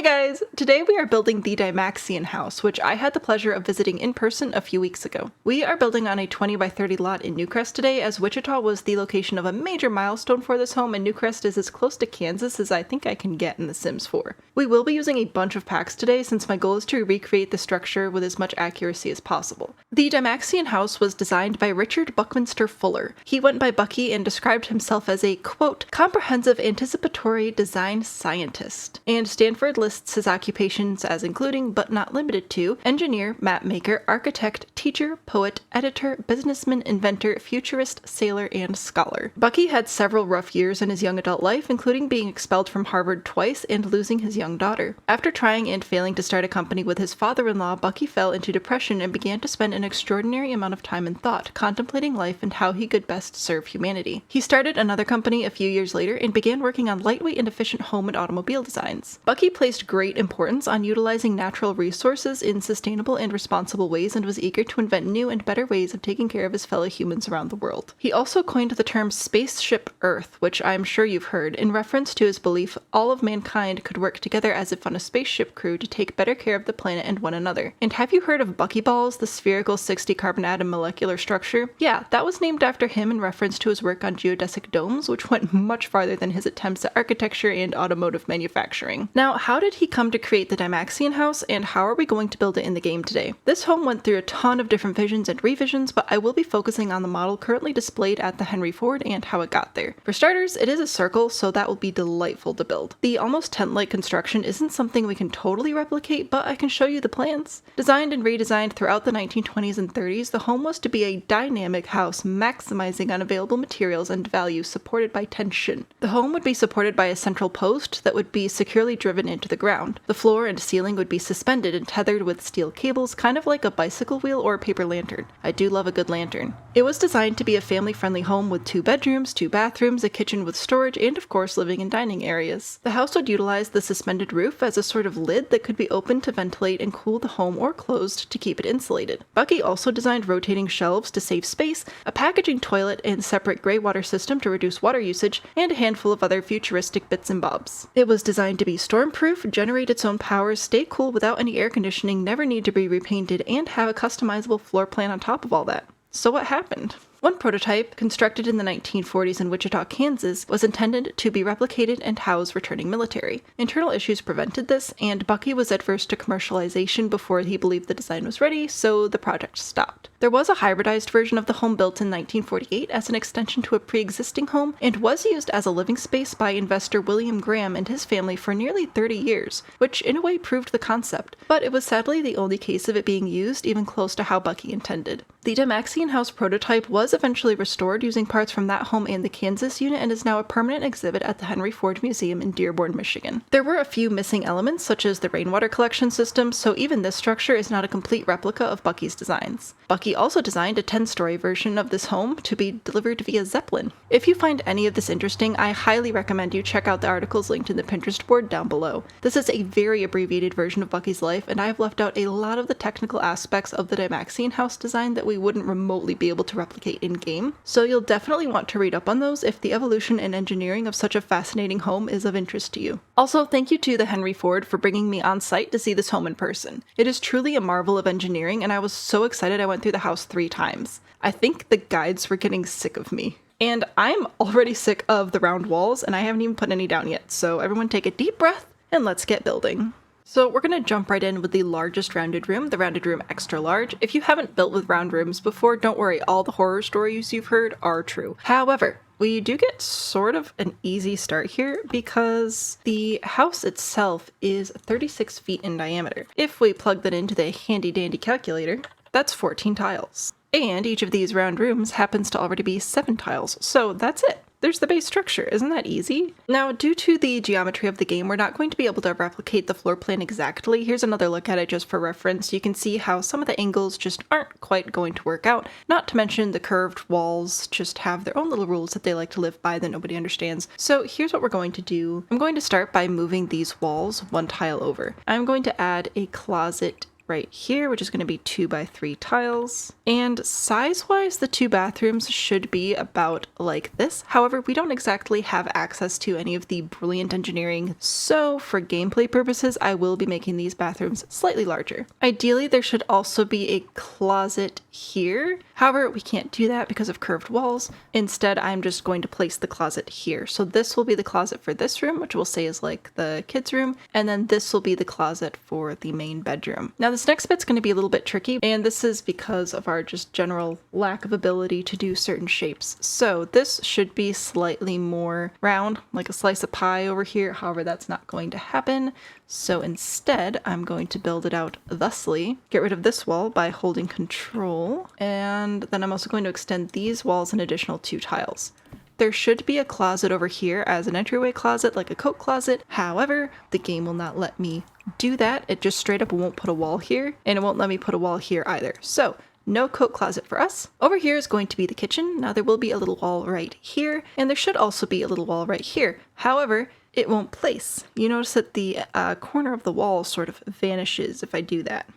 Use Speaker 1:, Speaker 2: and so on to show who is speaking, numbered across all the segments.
Speaker 1: guys! Today we are building the Dymaxion house, which I had the pleasure of visiting in person a few weeks ago. We are building on a 20 by 30 lot in Newcrest today, as Wichita was the location of a major milestone for this home, and Newcrest is as close to Kansas as I think I can get in The Sims 4. We will be using a bunch of packs today since my goal is to recreate the structure with as much accuracy as possible. The Dymaxion house was designed by Richard Buckminster Fuller. He went by Bucky and described himself as a, quote, comprehensive anticipatory design scientist, and Stanford lists his occupations as including, but not limited to, engineer, mapmaker, architect, teacher, poet, editor, businessman, inventor, futurist, sailor, and scholar. Bucky had several rough years in his young adult life, including being expelled from Harvard twice and losing his young daughter. After trying and failing to start a company with his father-in-law, Bucky fell into depression and began to spend an extraordinary amount of time in thought, contemplating life and how he could best serve humanity. He started another company a few years later and began working on lightweight and efficient home and automobile designs. Bucky placed great importance on utilizing natural resources in sustainable and responsible ways and was eager to invent new and better ways of taking care of his fellow humans around the world. He also coined the term Spaceship Earth, which I'm sure you've heard, in reference to his belief all of mankind could work together as if on a spaceship crew to take better care of the planet and one another. And have you heard of buckyballs, the spherical 60 carbon atom molecular structure? Yeah, that was named after him in reference to his work on geodesic domes, which went much farther than his attempts at architecture and automotive manufacturing. Now, how did he come to create the Dymaxion house, and how are we going to build it in the game today? This home went through a ton of different visions and revisions, but I will be focusing on the model currently displayed at the Henry Ford and how it got there. For starters, it is a circle, so that will be delightful to build. The almost tent-like construction isn't something we can totally replicate, but I can show you the plans. Designed and redesigned throughout the 1920s and 30s, the home was to be a dynamic house maximizing on available materials and value supported by tension. The home would be supported by a central post that would be securely driven into the ground. The floor and ceiling would be suspended and tethered with steel cables, kind of like a bicycle wheel or a paper lantern. I do love a good lantern. It was designed to be a family-friendly home with 2 bedrooms, 2 bathrooms, a kitchen with storage, and of course living and dining areas. The house would utilize the suspended roof as a sort of lid that could be opened to ventilate and cool the home or closed to keep it insulated. Bucky also designed rotating shelves to save space, a packaging toilet and separate gray water system to reduce water usage, and a handful of other futuristic bits and bobs. It was designed to be stormproof, generate its own power, stay cool without any air conditioning, never need to be repainted, and have a customizable floor plan on top of all that. So what happened? One prototype, constructed in the 1940s in Wichita, Kansas, was intended to be replicated and house returning military. Internal issues prevented this, and Bucky was adverse to commercialization before he believed the design was ready, so the project stopped. There was a hybridized version of the home built in 1948 as an extension to a pre-existing home, and was used as a living space by investor William Graham and his family for nearly 30 years, which in a way proved the concept, but it was sadly the only case of it being used even close to how Bucky intended. The Dymaxion house prototype was eventually restored using parts from that home and the Kansas unit and is now a permanent exhibit at the Henry Ford Museum in Dearborn, Michigan. There were a few missing elements such as the rainwater collection system, so even this structure is not a complete replica of Bucky's designs. Bucky also designed a 10-story version of this home to be delivered via Zeppelin. If you find any of this interesting, I highly recommend you check out the articles linked in the Pinterest board down below. This is a very abbreviated version of Bucky's life, and I have left out a lot of the technical aspects of the Dymaxion house design that we wouldn't remotely be able to replicate in-game, so you'll definitely want to read up on those if the evolution and engineering of such a fascinating home is of interest to you. Also, thank you to the Henry Ford for bringing me on site to see this home in person. It is truly a marvel of engineering, and I was so excited I went through the house 3 times. I think the guides were getting sick of me. And I'm already sick of the round walls, and I haven't even put any down yet, so everyone take a deep breath and let's get building. So we're going to jump right in with the largest rounded room, the rounded room extra large. If you haven't built with round rooms before, don't worry, all the horror stories you've heard are true. However, we do get sort of an easy start here because the house itself is 36 feet in diameter. If we plug that into the handy dandy calculator, that's 14 tiles. And each of these round rooms happens to already be 7 tiles, so that's it. There's the base structure. Isn't that easy? Now, due to the geometry of the game, we're not going to be able to replicate the floor plan exactly. Here's another look at it just for reference. You can see how some of the angles just aren't quite going to work out, not to mention the curved walls just have their own little rules that they like to live by that nobody understands. So here's what we're going to do. I'm going to start by moving these walls 1 tile over. I'm going to add a closet right here, which is going to be 2x3 tiles. And size-wise, the 2 bathrooms should be about like this. However, we don't exactly have access to any of the brilliant engineering, so for gameplay purposes, I will be making these bathrooms slightly larger. Ideally, there should also be a closet here. However, we can't do that because of curved walls. Instead, I'm just going to place the closet here. So this will be the closet for this room, which we'll say is like the kids' room, and then this will be the closet for the main bedroom. Now this next bit's going to be a little bit tricky, and this is because of our just general lack of ability to do certain shapes. So this should be slightly more round, like a slice of pie over here. However, that's not going to happen. So instead, I'm going to build it out thusly. Get rid of this wall by holding control, and then I'm also going to extend these walls an additional 2 tiles. There should be a closet over here as an entryway closet, like a coat closet. However, the game will not let me do that. It just straight up won't put a wall here, and it won't let me put a wall here either. So no coat closet for us. Over here is going to be the kitchen. Now there will be a little wall right here, and there should also be a little wall right here. However, it won't place. You notice that the corner of the wall sort of vanishes if I do that.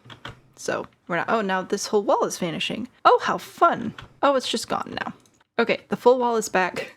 Speaker 1: So we're not, oh, now this whole wall is vanishing. Oh, how fun. Oh, it's just gone now. Okay, the full wall is back.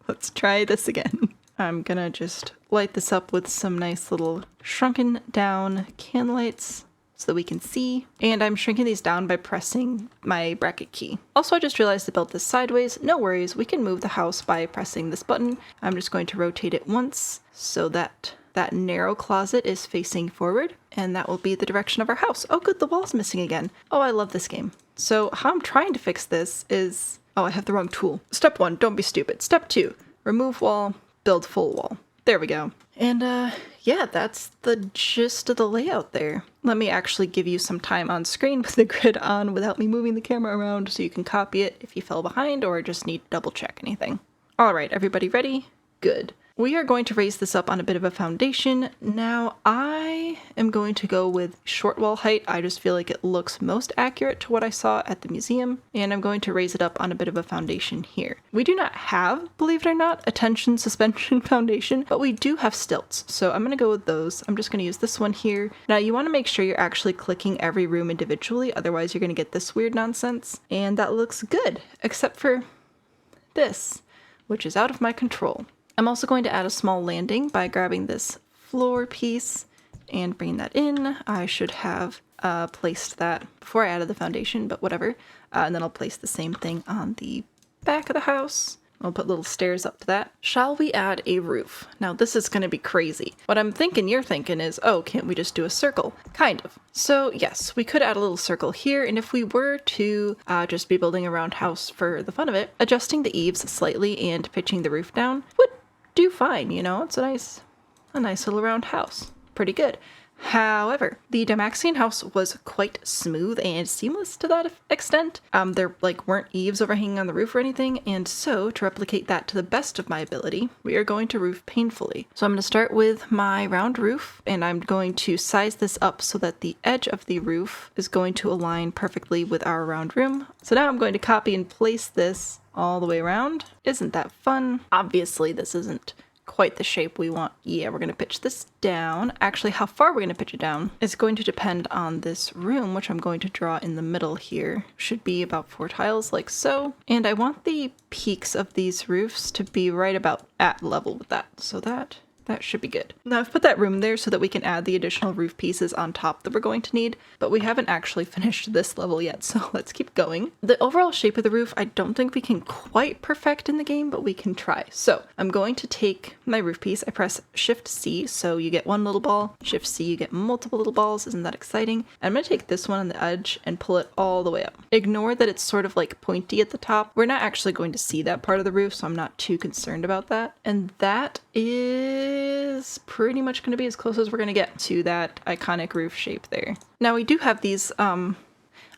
Speaker 1: Let's try this again. I'm gonna just light this up with some nice little shrunken down can lights so that we can see. And I'm shrinking these down by pressing my bracket key. Also, I just realized I built this sideways. No worries, we can move the house by pressing this button. I'm just going to rotate it once so that that narrow closet is facing forward, and that will be the direction of our house. Oh good, the wall's missing again. Oh, I love this game. So how I'm trying to fix this is, oh, I have the wrong tool. Step 1, don't be stupid. Step 2, remove wall, build full wall. There we go. And yeah, that's the gist of the layout there. Let me actually give you some time on screen with the grid on without me moving the camera around so you can copy it if you fell behind or just need to double check anything. All right, everybody ready? Good. We are going to raise this up on a bit of a foundation. Now, I am going to go with short wall height. I just feel like it looks most accurate to what I saw at the museum, and I'm going to raise it up on a bit of a foundation here. We do not have, believe it or not, a tension suspension foundation, but we do have stilts, so I'm going to go with those. I'm just going to use this one here. Now, you want to make sure you're actually clicking every room individually, otherwise you're going to get this weird nonsense, and that looks good, except for this, which is out of my control. I'm also going to add a small landing by grabbing this floor piece and bringing that in. I should have placed that before I added the foundation, but whatever. And then I'll place the same thing on the back of the house. I'll put little stairs up to that. Shall we add a roof? Now this is going to be crazy. What I'm thinking you're thinking is, oh, can't we just do a circle? Kind of. So yes, we could add a little circle here, and if we were to just be building a round house for the fun of it, adjusting the eaves slightly and pitching the roof down would do fine, you know? It's a nice little round house. Pretty good. However, the Dymaxion house was quite smooth and seamless to that extent. There weren't eaves overhanging on the roof or anything, and so to replicate that to the best of my ability, we are going to roof painfully. So I'm going to start with my round roof, and I'm going to size this up so that the edge of the roof is going to align perfectly with our round room. So now I'm going to copy and place this all the way around. Isn't that fun? Obviously, this isn't quite the shape we want. Yeah, we're going to pitch this down. Actually, how far we're going to pitch it down is going to depend on this room, which I'm going to draw in the middle here. Should be about 4 tiles like so. And I want the peaks of these roofs to be right about at level with that. So that should be good. Now I've put that room there so that we can add the additional roof pieces on top that we're going to need, but we haven't actually finished this level yet, so let's keep going. The overall shape of the roof, I don't think we can quite perfect in the game, but we can try. So I'm going to take my roof piece, I press Shift C, so you get one little ball, Shift C, you get multiple little balls. Isn't that exciting? I'm going to take this one on the edge and pull it all the way up. Ignore that it's sort of like pointy at the top. We're not actually going to see that part of the roof, so I'm not too concerned about that. And that is pretty much going to be as close as we're going to get to that iconic roof shape there. Now we do have these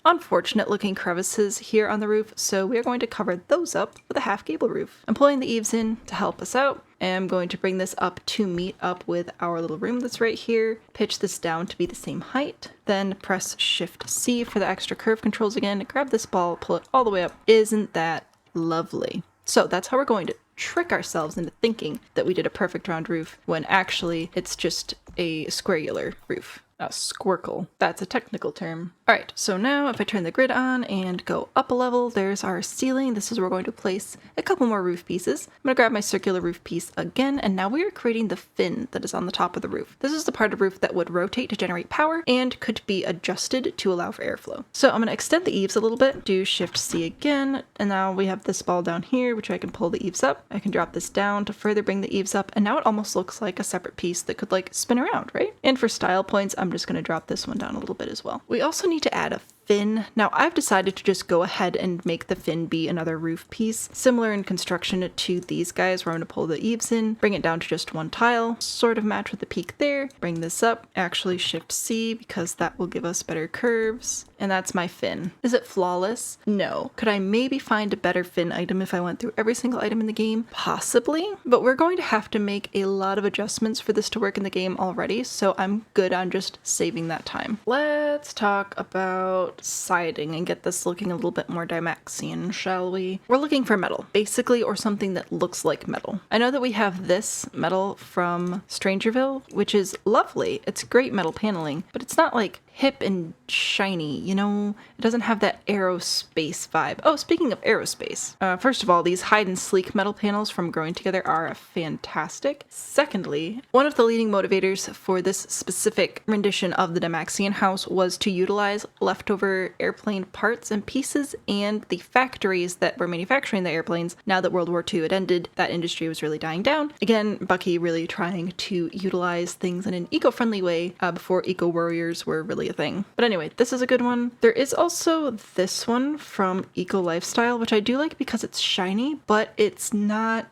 Speaker 1: unfortunate looking crevices here on the roof, so we are going to cover those up with a half gable roof. I'm pulling the eaves in to help us out, and I'm going to bring this up to meet up with our little room that's right here, pitch this down to be the same height, then press Shift C for the extra curve controls again, grab this ball, pull it all the way up. Isn't that lovely? So that's how we're going to trick ourselves into thinking that we did a perfect round roof when actually it's just a squarular roof. A squircle. That's a technical term. All right, so now if I turn the grid on and go up a level, there's our ceiling. This is where we're going to place a couple more roof pieces. I'm gonna grab my circular roof piece again, and now we are creating the fin that is on the top of the roof. This is the part of the roof that would rotate to generate power and could be adjusted to allow for airflow. So I'm gonna extend the eaves a little bit, do Shift C again, and now we have this ball down here, which I can pull the eaves up. I can drop this down to further bring the eaves up, and now it almost looks like a separate piece that could like spin around, right? And for style points, I'm just gonna drop this one down a little bit as well. We also need to add a fin. Now I've decided to just go ahead and make the fin be another roof piece, similar in construction to these guys where I'm going to pull the eaves in, bring it down to just one tile, sort of match with the peak there, bring this up, actually Shift C because that will give us better curves, and that's my fin. Is it flawless? No. Could I maybe find a better fin item if I went through every single item in the game? Possibly, but we're going to have to make a lot of adjustments for this to work in the game already, so I'm good on just saving that time. Let's talk about siding and get this looking a little bit more Dymaxion, shall we? We're looking for metal, basically, or something that looks like metal. I know that we have this metal from Strangerville, which is lovely. It's great metal paneling, but it's not like hip and shiny, you know? It doesn't have that aerospace vibe. Oh, speaking of aerospace, first of all, these hide and sleek metal panels from Growing Together are fantastic. Secondly, one of the leading motivators for this specific rendition of the Dymaxion house was to utilize leftover airplane parts and pieces and the factories that were manufacturing the airplanes. Now that World War II had ended, that industry was really dying down. Again, Bucky really trying to utilize things in an eco-friendly way before eco-warriors were really a thing. But anyway, this is a good one. There is also this one from Eco Lifestyle, which I do like because it's shiny, but it's not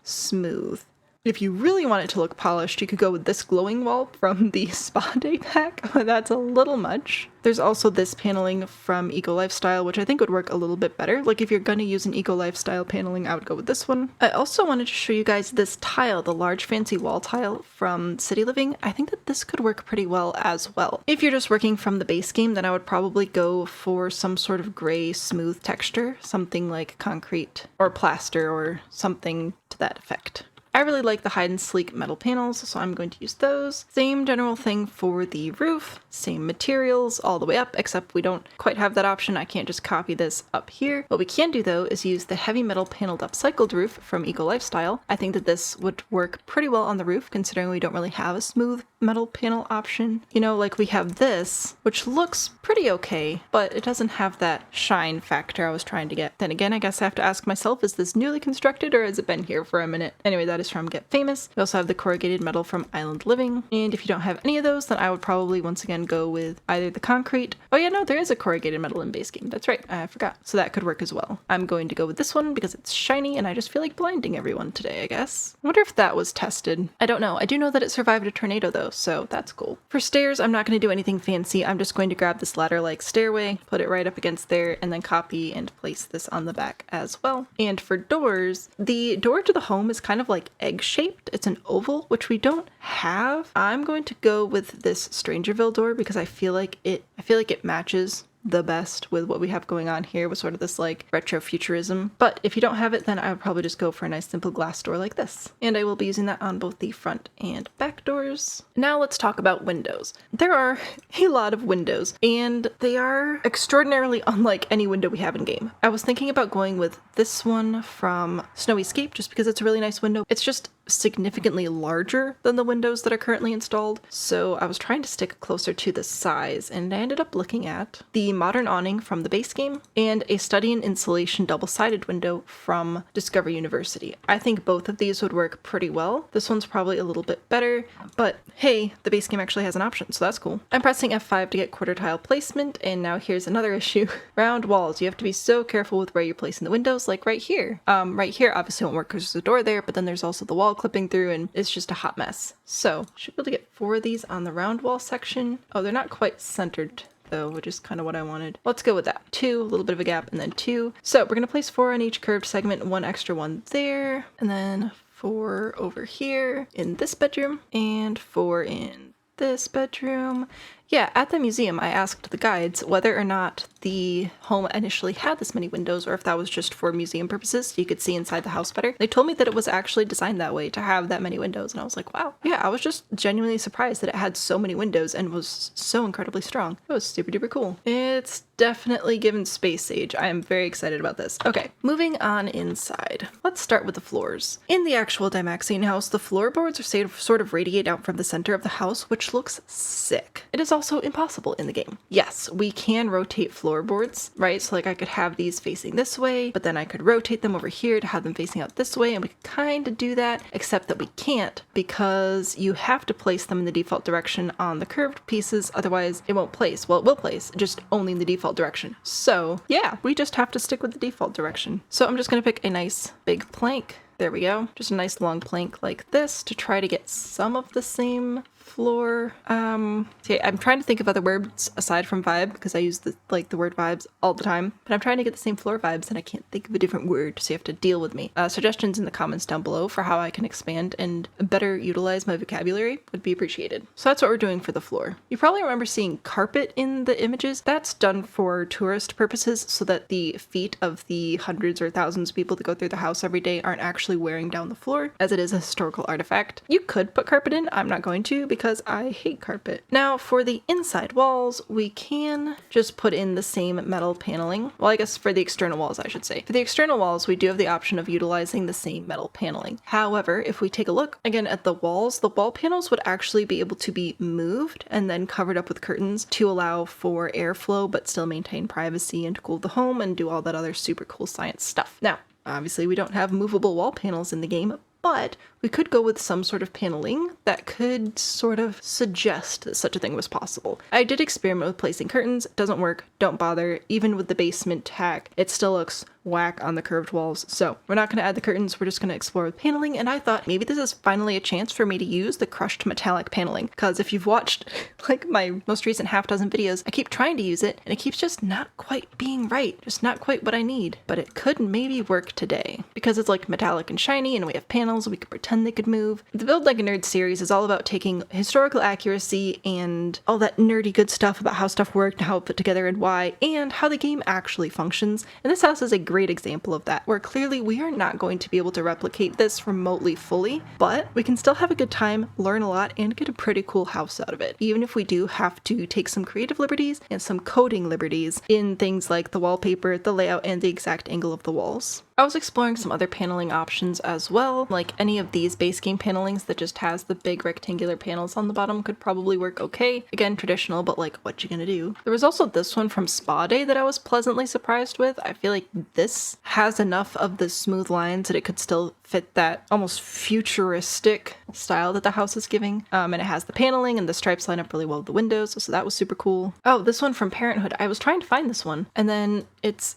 Speaker 1: smooth. If you really want it to look polished, you could go with this glowing wall from the Spa Day pack, but that's a little much. There's also this paneling from Eco Lifestyle, which I think would work a little bit better. Like if you're gonna use an Eco Lifestyle paneling, I would go with this one. I also wanted to show you guys this tile, the large fancy wall tile from City Living. I think that this could work pretty well as well. If you're just working from the base game, then I would probably go for some sort of gray smooth texture, something like concrete or plaster or something to that effect. I really like the hide and sleek metal panels, so I'm going to use those. Same general thing for the roof, same materials all the way up, except we don't quite have that option. I can't just copy this up here. What we can do though is use the heavy metal paneled upcycled roof from Eco Lifestyle. I think that this would work pretty well on the roof considering we don't really have a smooth metal panel option. You know, like we have this, which looks pretty okay, but it doesn't have that shine factor I was trying to get. Then again, I guess I have to ask myself, is this newly constructed or has it been here for a minute? Anyway, that is from Get Famous. We also have the corrugated metal from Island Living. And if you don't have any of those, then I would probably once again go with either the concrete. Oh yeah, no, there is a corrugated metal in base game. That's right, I forgot. So that could work as well. I'm going to go with this one because it's shiny and I just feel like blinding everyone today, I guess. I wonder if that was tested. I don't know. I do know that it survived a tornado though, so that's cool. For stairs, I'm not going to do anything fancy. I'm just going to grab this ladder-like stairway, put it right up against there, and then copy and place this on the back as well. And for doors, the door to the home is kind of like egg-shaped. It's an oval, which we don't have. I'm going to go with this Strangerville door because I feel like it matches the best with what we have going on here with sort of this like retro futurism. But if you don't have it, then I would probably just go for a nice simple glass door like this. And I will be using that on both the front and back doors. Now let's talk about windows. There are a lot of windows and they are extraordinarily unlike any window we have in game. I was thinking about going with this one from Snowy Escape just because it's a really nice window. It's just significantly larger than the windows that are currently installed. So I was trying to stick closer to the size and I ended up looking at the modern awning from the base game and a study and insulation double-sided window from Discover University. I think both of these would work pretty well. This one's probably a little bit better, but hey, the base game actually has an option, so that's cool. I'm pressing F5 to get quarter tile placement, and now here's another issue. Round walls. You have to be so careful with where you're placing the windows, like right here. Right here obviously won't work because there's a door there, but then there's also the wall clipping through and it's just a hot mess. So should be able to get 4 of these on the round wall section. Oh, they're not quite centered though, which is kind of what I wanted. Let's go with that. 2, a little bit of a gap, and then 2. So we're gonna place 4 on each curved segment, 1 extra one there, and then 4 over here in this bedroom, and 4 in this bedroom, Yeah, at the museum, I asked the guides whether or not the home initially had this many windows or if that was just for museum purposes so you could see inside the house better. They told me that it was actually designed that way to have that many windows, and I was like, wow. Yeah, I was just genuinely surprised that it had so many windows and was so incredibly strong. It was super duper cool. It's definitely given space age. I am very excited about this. Okay, moving on inside. Let's start with the floors. In the actual Dymaxion house, the floorboards are sort of radiate out from the center of the house, which looks sick. It is also impossible in the game. Yes, we can rotate floorboards, right? So like I could have these facing this way, but then I could rotate them over here to have them facing out this way, and we could kind of do that, except that we can't because you have to place them in the default direction on the curved pieces, otherwise it won't place. Well, it will place, just only in the default direction. So yeah, we just have to stick with the default direction. So I'm just gonna pick a nice big plank. There we go. Just a nice long plank like this to try to get some of the same floor. Okay, I'm trying to think of other words aside from vibe because I use the word vibes all the time, but I'm trying to get the same floor vibes and I can't think of a different word, so you have to deal with me. Suggestions in the comments down below for how I can expand and better utilize my vocabulary would be appreciated. So that's what we're doing for the floor. You probably remember seeing carpet in the images. That's done for tourist purposes so that the feet of the hundreds or thousands of people that go through the house every day aren't actually wearing down the floor, as it is a historical artifact. You could put carpet in, I'm not going to because I hate carpet. Now for the inside walls, we can just put in the same metal paneling. Well, I guess for the external walls, I should say. For the external walls, we do have the option of utilizing the same metal paneling. However, if we take a look again at the walls, the wall panels would actually be able to be moved and then covered up with curtains to allow for airflow, but still maintain privacy and cool the home and do all that other super cool science stuff. Now, obviously we don't have movable wall panels in the game, but we could go with some sort of paneling that could sort of suggest that such a thing was possible. I did experiment with placing curtains. It doesn't work. Don't bother. Even with the basement tack, it still looks whack on the curved walls. So we're not going to add the curtains. We're just going to explore with paneling. And I thought maybe this is finally a chance for me to use the crushed metallic paneling. Because if you've watched like my most recent half dozen videos, I keep trying to use it and it keeps just not quite being right. Just not quite what I need. But it could maybe work today because it's like metallic and shiny and we have panels. We could pretend they could move. The Build Like a Nerd series is all about taking historical accuracy and all that nerdy good stuff about how stuff worked and how it put together and why, and how the game actually functions. And this house is a great example of that, where clearly we are not going to be able to replicate this remotely fully, but we can still have a good time, learn a lot, and get a pretty cool house out of it, even if we do have to take some creative liberties and some coding liberties in things like the wallpaper, the layout, and the exact angle of the walls. I was exploring some other paneling options as well, like any of these base game panelings that just has the big rectangular panels on the bottom could probably work okay. Again, traditional, but like, what you gonna do? There was also this one from Spa Day that I was pleasantly surprised with. I feel like this has enough of the smooth lines that it could still fit that almost futuristic style that the house is giving. And it has the paneling and the stripes line up really well with the windows, so that was super cool. Oh, this one from Parenthood. I was trying to find this one, and then it's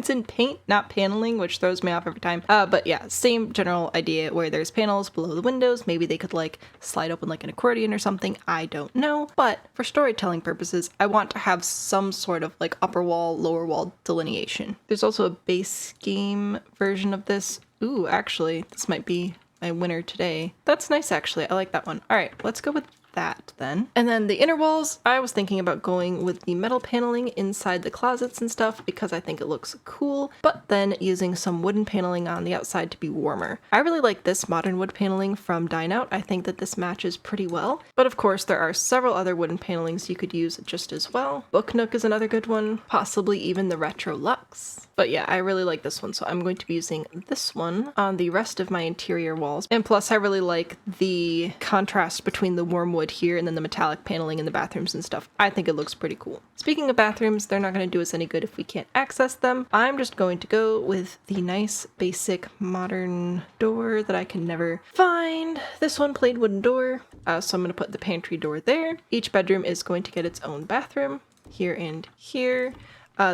Speaker 1: in paint, not paneling, which throws me off every time. But yeah, same general idea where there's panels below the windows. Maybe they could like slide open like an accordion or something. I don't know. But for storytelling purposes, I want to have some sort of like upper wall, lower wall delineation. There's also a base game version of this. Ooh, actually, this might be my winner today. That's nice, actually. I like that one. All right, let's go with that then. And then the inner walls, I was thinking about going with the metal paneling inside the closets and stuff because I think it looks cool, but then using some wooden paneling on the outside to be warmer. I really like this modern wood paneling from Dine Out. I think that this matches pretty well, but of course there are several other wooden panelings you could use just as well. Book Nook is another good one, possibly even the Retro Luxe. But yeah, I really like this one, so I'm going to be using this one on the rest of my interior walls. And plus I really like the contrast between the warm wood here and then the metallic paneling in the bathrooms and stuff. I think it looks pretty cool. Speaking of bathrooms, they're not going to do us any good if we can't access them. I'm just going to go with the nice basic modern door that I can never find. This one, plain wooden door. So I'm going to put the pantry door there. Each bedroom is going to get its own bathroom here and here.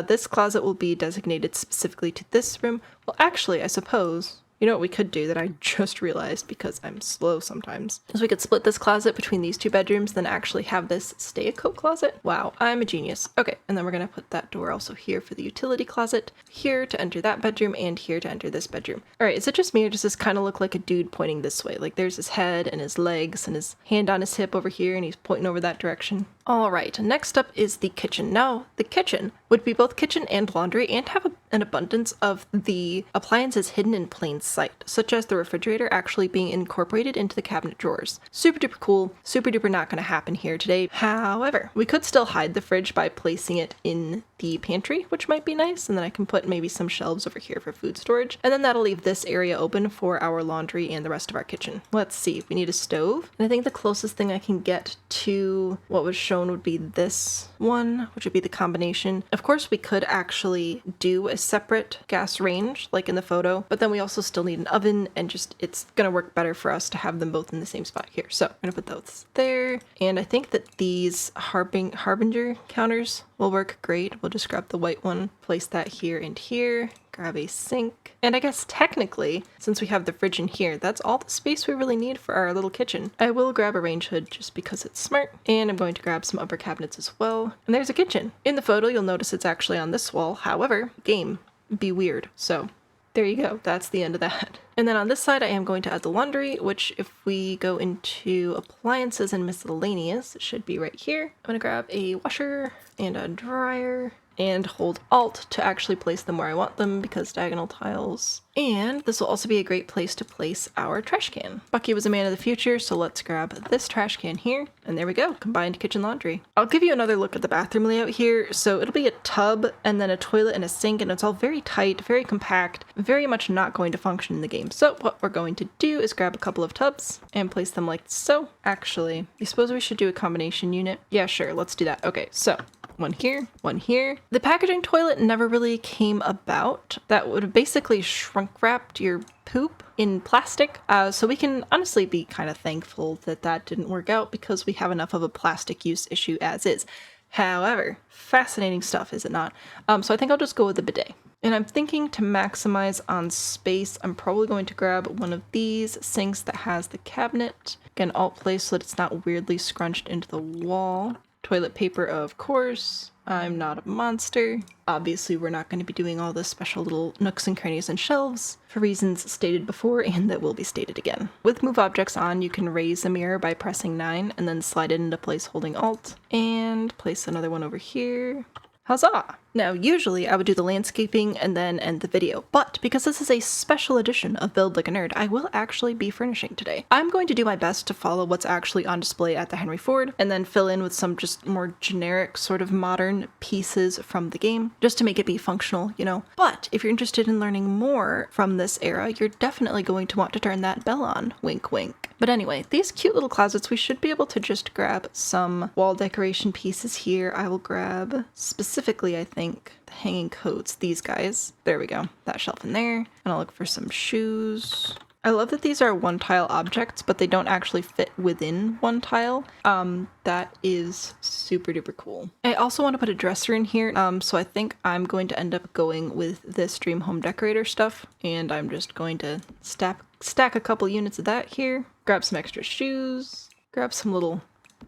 Speaker 1: This closet will be designated specifically to this room. Well, actually, I suppose You know what we could do that I just realized because I'm slow sometimes, is we could split this closet between these 2 bedrooms, then actually have this stay a coat closet. Wow, I'm a genius. Okay, and then we're gonna put that door also here for the utility closet, here to enter that bedroom, and here to enter this bedroom. All right, is it just me or does this kind of look like a dude pointing this way? Like there's his head and his legs and his hand on his hip over here, and he's pointing over that direction. All right, next up is the kitchen. Now, the kitchen would be both kitchen and laundry and have an abundance of the appliances hidden in plain sight, such as the refrigerator actually being incorporated into the cabinet drawers. Super duper cool, super duper not going to happen here today. However, we could still hide the fridge by placing it in the pantry, which might be nice, and then I can put maybe some shelves over here for food storage, and then that'll leave this area open for our laundry and the rest of our kitchen. Let's see, we need a stove, and I think the closest thing I can get to what was shown would be this one, which would be the combination. Of course, we could actually do a separate gas range like in the photo, but then we also still need an oven, and just it's gonna work better for us to have them both in the same spot here. So I'm gonna put those there, and I think that these Harbinger counters will work great. We'll just grab the white one, place that here and here, grab a sink, and I guess technically, since we have the fridge in here, that's all the space we really need for our little kitchen. I will grab a range hood just because it's smart, and I'm going to grab some upper cabinets as well. And there's a kitchen. In the photo, you'll notice it's actually on this wall. However, game be weird. So there you go. That's the end of that. And then on this side, I am going to add the laundry, which if we go into appliances and miscellaneous, it should be right here. I'm going to grab a washer and a dryer and hold Alt to actually place them where I want them because diagonal tiles. And this will also be a great place to place our trash can. Bucky was a man of the future, so let's grab this trash can here. And there we go, combined kitchen laundry. I'll give you another look at the bathroom layout here. So it'll be a tub and then a toilet and a sink, and it's all very tight, very compact, very much not going to function in the game. So what we're going to do is grab a couple of tubs and place them like so. Actually, I suppose we should do a combination unit. Yeah, sure, let's do that. Okay, so one here, one here. The packaging toilet never really came about. That would have basically shrunk wrapped your poop in plastic. So we can honestly be kind of thankful that that didn't work out because we have enough of a plastic use issue as is. However, fascinating stuff, is it not? So I think I'll just go with the bidet. And I'm thinking to maximize on space, I'm probably going to grab one of these sinks that has the cabinet. Again, alt place so that it's not weirdly scrunched into the wall. Toilet paper, of course. I'm not a monster. Obviously, we're not going to be doing all the special little nooks and crannies and shelves for reasons stated before and that will be stated again. With move objects on, you can raise the mirror by pressing 9 and then slide it into place holding Alt. And place another one over here. Huzzah! Now, usually I would do the landscaping and then end the video, but because this is a special edition of Build Like a Nerd, I will actually be furnishing today. I'm going to do my best to follow what's actually on display at the Henry Ford, and then fill in with some just more generic sort of modern pieces from the game, just to make it be functional, you know. But if you're interested in learning more from this era, you're definitely going to want to turn that bell on, wink wink. But anyway, these cute little closets, we should be able to just grab some wall decoration pieces here. I will grab, specifically I think, the hanging coats, these guys. There we go, that shelf in there. And I'll look for some shoes. I love that these are one tile objects, but they don't actually fit within one tile. That is super duper cool. I also want to put a dresser in here, so I think I'm going to end up going with this Dream Home Decorator stuff, and I'm just going to stack a couple units of that here, grab some extra shoes, grab some little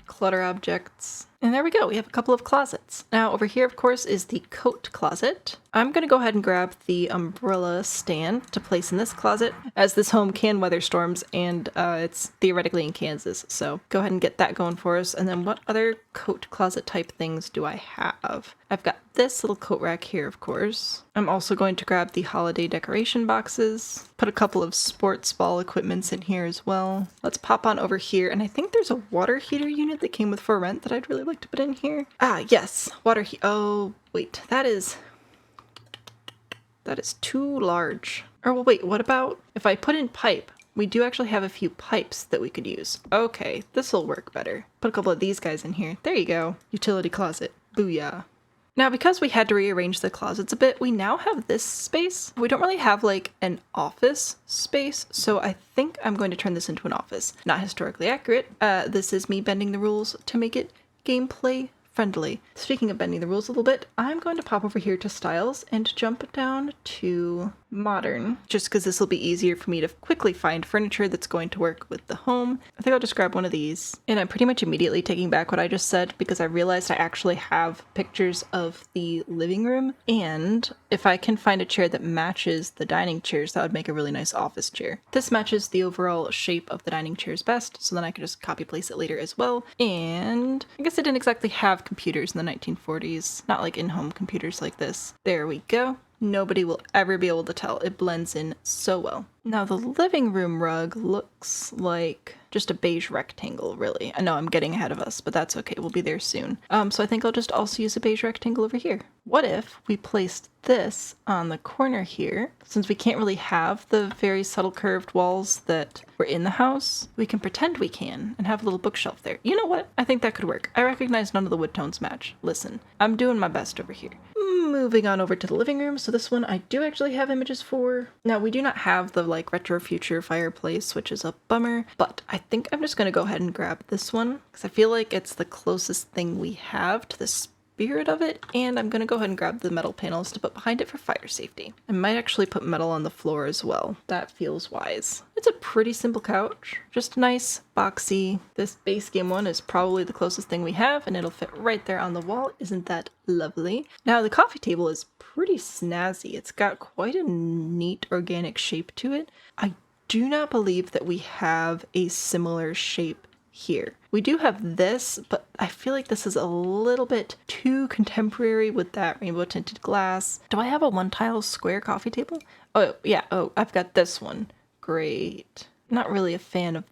Speaker 1: clutter objects. And there we go, we have a couple of closets. Now over here, of course, is the coat closet. I'm gonna go ahead and grab the umbrella stand to place in this closet, as this home can weather storms, and it's theoretically in Kansas, so go ahead and get that going for us. And then what other coat closet type things do I have? I've got this little coat rack here, of course. I'm also going to grab the holiday decoration boxes, put a couple of sports ball equipments in here as well. Let's pop on over here, and I think there's a water heater unit that came with For Rent that I'd really like to put in here. Ah, yes, water oh, wait, that is too large. Or well, wait, what about if I put in pipe? We do actually have a few pipes that we could use. Okay, this'll work better. Put a couple of these guys in here. There you go. Utility closet. Booyah. Now, because we had to rearrange the closets a bit, we now have this space. We don't really have like an office space, so I think I'm going to turn this into an office. Not historically accurate. This is me bending the rules to make it gameplay friendly. Speaking of bending the rules a little bit, I'm going to pop over here to styles and jump down to modern, just because this will be easier for me to quickly find furniture that's going to work with the home. I think I'll just grab one of these. And I'm pretty much immediately taking back what I just said because I realized I actually have pictures of the living room, and if I can find a chair that matches the dining chairs, that would make a really nice office chair. This matches the overall shape of the dining chairs best, so then I can just copy place it later as well. And I guess I didn't exactly have computers in the 1940s, not like in-home computers like this. There we go. Nobody will ever be able to tell. It blends in so well. Now the living room rug looks like just a beige rectangle, really. I know I'm getting ahead of us, but that's okay. We'll be there soon. So I think I'll just also use a beige rectangle over here. What if we placed this on the corner here? Since we can't really have the very subtle curved walls that were in the house, we can pretend we can and have a little bookshelf there. You know what? I think that could work. I recognize none of the wood tones match. Listen, I'm doing my best over here. Moving on over to the living room. So this one I do actually have images for. Now we do not have the like retro future fireplace, which is a bummer, but I think I'm just gonna go ahead and grab this one because I feel like it's the closest thing we have to the spirit of it, and I'm gonna go ahead and grab the metal panels to put behind it for fire safety. I might actually put metal on the floor as well. That feels wise. It's a pretty simple couch, just nice, boxy. This base game one is probably the closest thing we have, and it'll fit right there on the wall. Isn't that lovely? Now the coffee table is pretty snazzy. It's got quite a neat organic shape to it. I do not believe that we have a similar shape here. We do have this, but I feel like this is a little bit too contemporary with that rainbow tinted glass. Do I have a one tile square coffee table? Oh yeah, oh, I've got this one. Great. Not really a fan of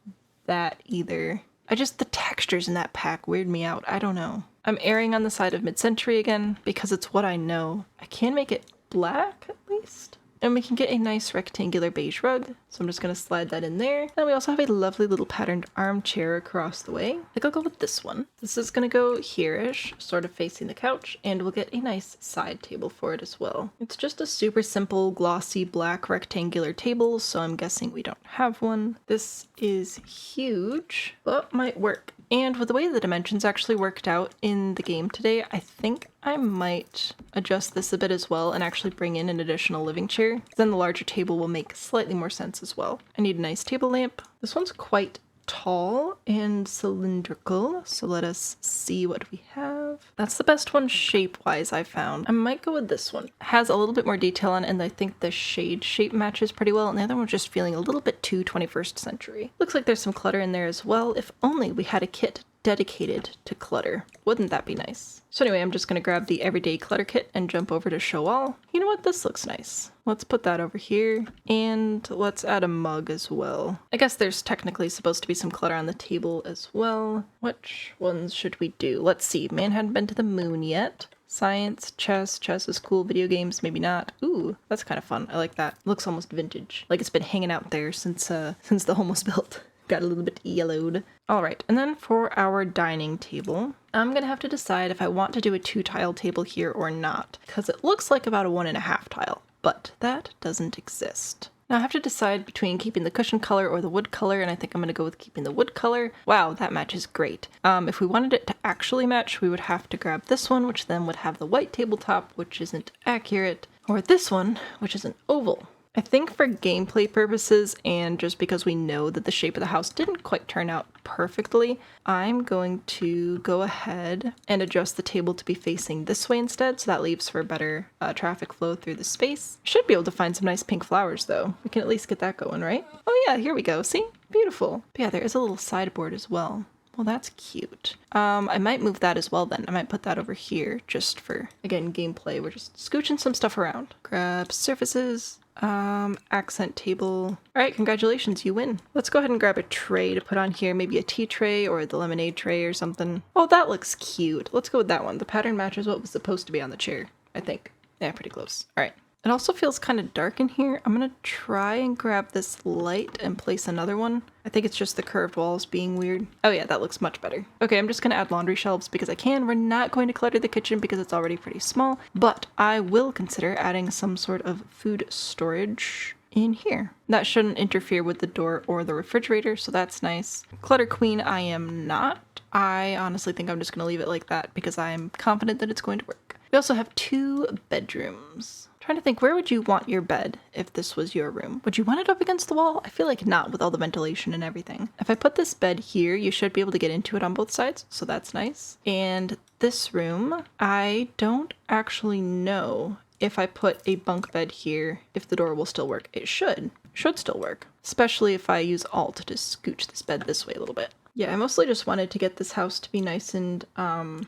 Speaker 1: that either. The textures in that pack weird me out. I don't know. I'm erring on the side of mid-century again because it's what I know. I can make it black at least. And we can get a nice rectangular beige rug, so I'm just going to slide that in there. Then we also have a lovely little patterned armchair across the way. I think I'll go with this one. This is going to go here-ish, sort of facing the couch, and we'll get a nice side table for it as well. It's just a super simple, glossy, black rectangular table, so I'm guessing we don't have one. This is huge, but might work. And with the way the dimensions actually worked out in the game today, I think I might adjust this a bit as well and actually bring in an additional living chair. Then the larger table will make slightly more sense as well. I need a nice table lamp. This one's quite tall and cylindrical, so let us see what we have. That's the best one shape-wise I found. I might go with this one. It has a little bit more detail on it, and I think the shade shape matches pretty well, and the other one's just feeling a little bit too 21st century. Looks like there's some clutter in there as well. If only we had a kit dedicated to clutter. Wouldn't that be nice? So anyway, I'm just going to grab the everyday clutter kit and jump over to show all. You know what? This looks nice. Let's put that over here, and let's add a mug as well. I guess there's technically supposed to be some clutter on the table as well. Which ones should we do? Let's see. Man hadn't been to the moon yet. Science, chess is cool, video games, maybe not. Ooh, that's kind of fun. I like that. Looks almost vintage. Like it's been hanging out there since the home was built. Got a little bit yellowed. All right, and then for our dining table, I'm gonna have to decide if I want to do a 2-tile table here or not, because it looks like about a 1.5 tile, but that doesn't exist. Now I have to decide between keeping the cushion color or the wood color, and I think I'm gonna go with keeping the wood color. Wow, that matches great. If we wanted it to actually match, we would have to grab this one, which then would have the white tabletop, which isn't accurate, or this one, which is an oval. I think for gameplay purposes and just because we know that the shape of the house didn't quite turn out perfectly, I'm going to go ahead and adjust the table to be facing this way instead, so that leaves for better traffic flow through the space. Should be able to find some nice pink flowers though. We can at least get that going, right? Oh yeah, here we go. See? Beautiful. But yeah, there is a little sideboard as well. Well, that's cute. I might move that as well then. I might put that over here just for, again, gameplay. We're just scooching some stuff around. Grab surfaces, accent table. All right, congratulations, you win. Let's go ahead and grab a tray to put on here, maybe a tea tray or the lemonade tray or something. Oh, that looks cute. Let's go with that one. The pattern matches what was supposed to be on the chair, I think. Yeah, pretty close. All right. It also feels kind of dark in here. I'm gonna try and grab this light and place another one. I think it's just the curved walls being weird. Oh yeah, that looks much better. Okay, I'm just gonna add laundry shelves because I can. We're not going to clutter the kitchen because it's already pretty small, but I will consider adding some sort of food storage. in here. That shouldn't interfere with the door or the refrigerator, so that's nice. Clutter queen I am not. I honestly think I'm just going to leave it like that because I'm confident that it's going to work. We also have 2 bedrooms. Trying to think, where would you want your bed if this was your room? Would you want it up against the wall? I feel like not with all the ventilation and everything. If I put this bed here, you should be able to get into it on both sides, so that's nice. And this room, I don't actually know if I put a bunk bed here, if the door will still work. It should still work, especially if I use Alt to scooch this bed this way a little bit. Yeah, I mostly just wanted to get this house to be nice and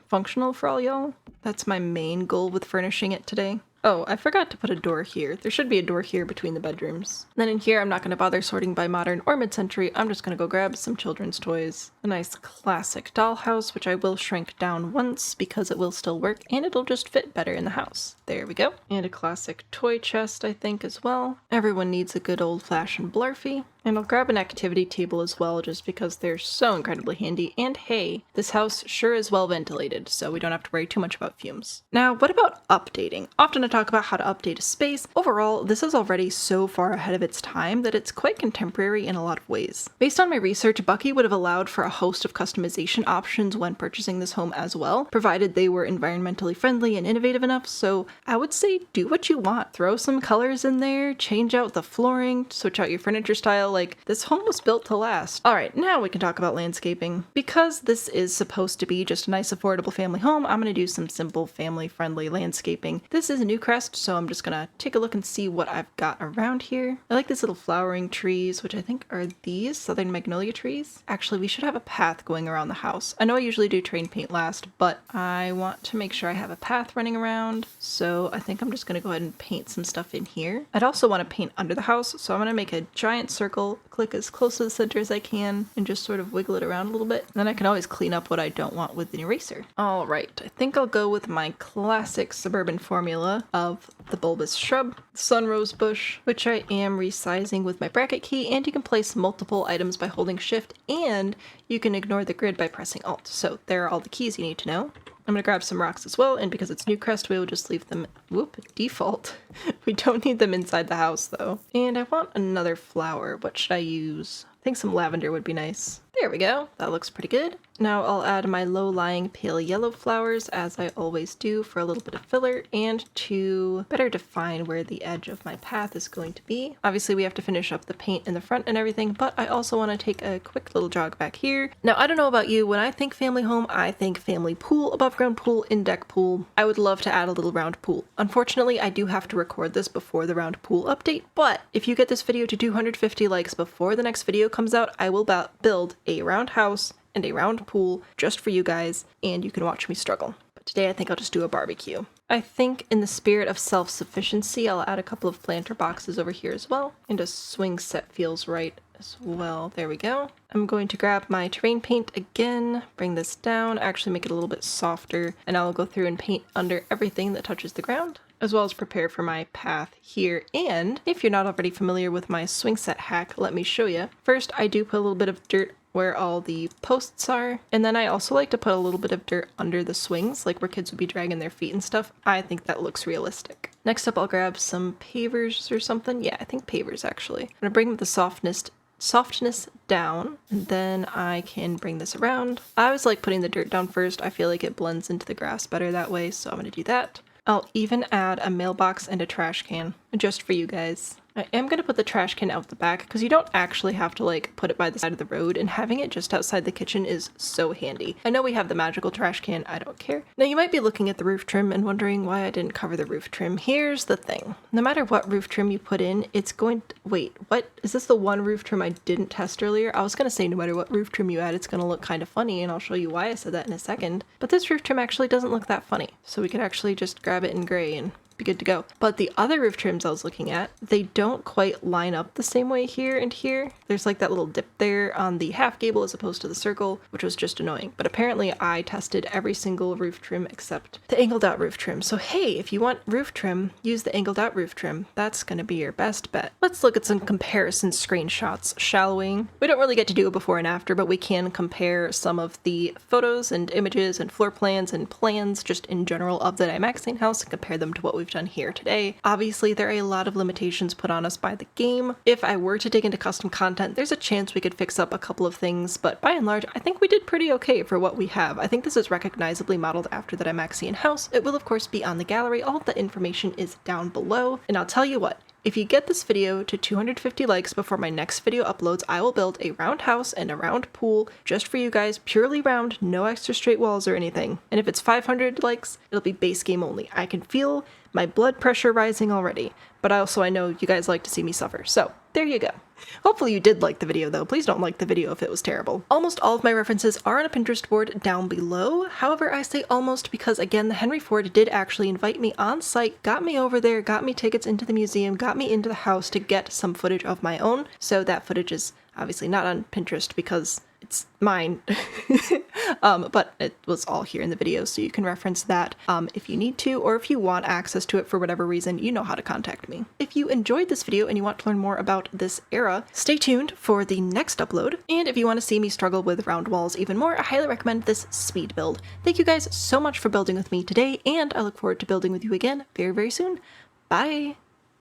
Speaker 1: functional for all y'all. That's my main goal with furnishing it today. Oh, I forgot to put a door here. There should be a door here between the bedrooms. Then in here, I'm not going to bother sorting by modern or mid-century. I'm just going to go grab some children's toys. A nice classic dollhouse, which I will shrink down once because it will still work and it'll just fit better in the house. There we go. And a classic toy chest, I think, as well. Everyone needs a good old-fashioned Blarfy. And I'll grab an activity table as well, just because they're so incredibly handy. And hey, this house sure is well ventilated, so we don't have to worry too much about fumes. Now, what about updating? Often I talk about how to update a space. Overall, this is already so far ahead of its time that it's quite contemporary in a lot of ways. Based on my research, Bucky would have allowed for a host of customization options when purchasing this home as well, provided they were environmentally friendly and innovative enough, so I would say do what you want. Throw some colors in there, change out the flooring, switch out your furniture style. Like, this home was built to last. All right, now we can talk about landscaping. Because this is supposed to be just a nice affordable family home, I'm gonna do some simple family friendly landscaping. This is a Newcrest, so I'm just gonna take a look and see what I've got around here. I like these little flowering trees, which I think are these southern magnolia trees. Actually, we should have a path going around the house. I know I usually do terrain paint last, but I want to make sure I have a path running around. So I think I'm just gonna go ahead and paint some stuff in here. I'd also want to paint under the house, so I'm gonna make a giant circle, click as close to the center as I can, and just sort of wiggle it around a little bit. And then I can always clean up what I don't want with an eraser. All right, I think I'll go with my classic suburban formula of the bulbous shrub, sunrose bush, which I am resizing with my bracket key, and you can place multiple items by holding shift, and you can ignore the grid by pressing alt. So there are all the keys you need to know. I'm gonna grab some rocks as well, and because it's Newcrest, we will just leave them, default. We don't need them inside the house though. And I want another flower. What should I use? I think some lavender would be nice. There we go. That looks pretty good. Now I'll add my low-lying pale yellow flowers, as I always do, for a little bit of filler and to better define where the edge of my path is going to be. Obviously we have to finish up the paint in the front and everything, but I also want to take a quick little jog back here. Now I don't know about you, when I think family home, I think family pool, above ground pool, in-deck pool. I would love to add a little round pool. Unfortunately, I do have to record this before the round pool update, but if you get this video to 250 likes before the next video comes out, I will build a round house and a round pool just for you guys, and you can watch me struggle. But today I think I'll just do a barbecue. I think in the spirit of self-sufficiency, I'll add a couple of planter boxes over here as well, and a swing set feels right as well. There we go. I'm going to grab my terrain paint again, bring this down, actually make it a little bit softer, and I'll go through and paint under everything that touches the ground, as well as prepare for my path here. And if you're not already familiar with my swing set hack, let me show you. First, I do put a little bit of dirt where all the posts are, and then I also like to put a little bit of dirt under the swings, like where kids would be dragging their feet and stuff. I think that looks realistic. Next up, I'll grab some pavers or something. Yeah, I think pavers actually. I'm gonna bring the softness down, and then I can bring this around. I always like putting the dirt down first. I feel like it blends into the grass better that way, so I'm gonna do that. I'll even add a mailbox and a trash can just for you guys. I am going to put the trash can out the back because you don't actually have to like put it by the side of the road, and having it just outside the kitchen is so handy. I know we have the magical trash can, I don't care. Now you might be looking at the roof trim and wondering why I didn't cover the roof trim. Here's the thing. No matter what roof trim you put in, it's going to... Wait, what? Is this the one roof trim I didn't test earlier? I was going to say no matter what roof trim you add, it's going to look kind of funny, and I'll show you why I said that in a second. But this roof trim actually doesn't look that funny. So we could actually just grab it in gray and be good to go. But the other roof trims I was looking at, they don't quite line up the same way here and here. There's like that little dip there on the half gable as opposed to the circle, which was just annoying. But apparently I tested every single roof trim except the angled out roof trim. So hey, if you want roof trim, use the angled out roof trim. That's gonna be your best bet. Let's look at some comparison screenshots, shall we? We don't really get to do a before and after, but we can compare some of the photos and images and floor plans and plans just in general of the Dymaxion house and compare them to what we've done here today. Obviously, there are a lot of limitations put on us by the game. If I were to dig into custom content, there's a chance we could fix up a couple of things, but by and large, I think we did pretty okay for what we have. I think this is recognizably modeled after the Dymaxion house. It will of course be on the gallery. All of the information is down below, and I'll tell you what, if you get this video to 250 likes before my next video uploads, I will build a round house and a round pool just for you guys, purely round, no extra straight walls or anything. And if it's 500 likes, it'll be base game only. I can feel my blood pressure rising already, but I know you guys like to see me suffer, so there you go. Hopefully you did like the video though. Please don't like the video if it was terrible. Almost all of my references are on a Pinterest board down below. However, I say almost because again, the Henry Ford did actually invite me on site, got me over there, got me tickets into the museum, got me into the house to get some footage of my own. So that footage is obviously not on Pinterest because it's mine, but it was all here in the video, so you can reference that if you need to, or if you want access to it for whatever reason, you know how to contact me. If you enjoyed this video and you want to learn more about this era, stay tuned for the next upload, and if you want to see me struggle with round walls even more, I highly recommend this speed build. Thank you guys so much for building with me today, and I look forward to building with you again very, very soon. Bye!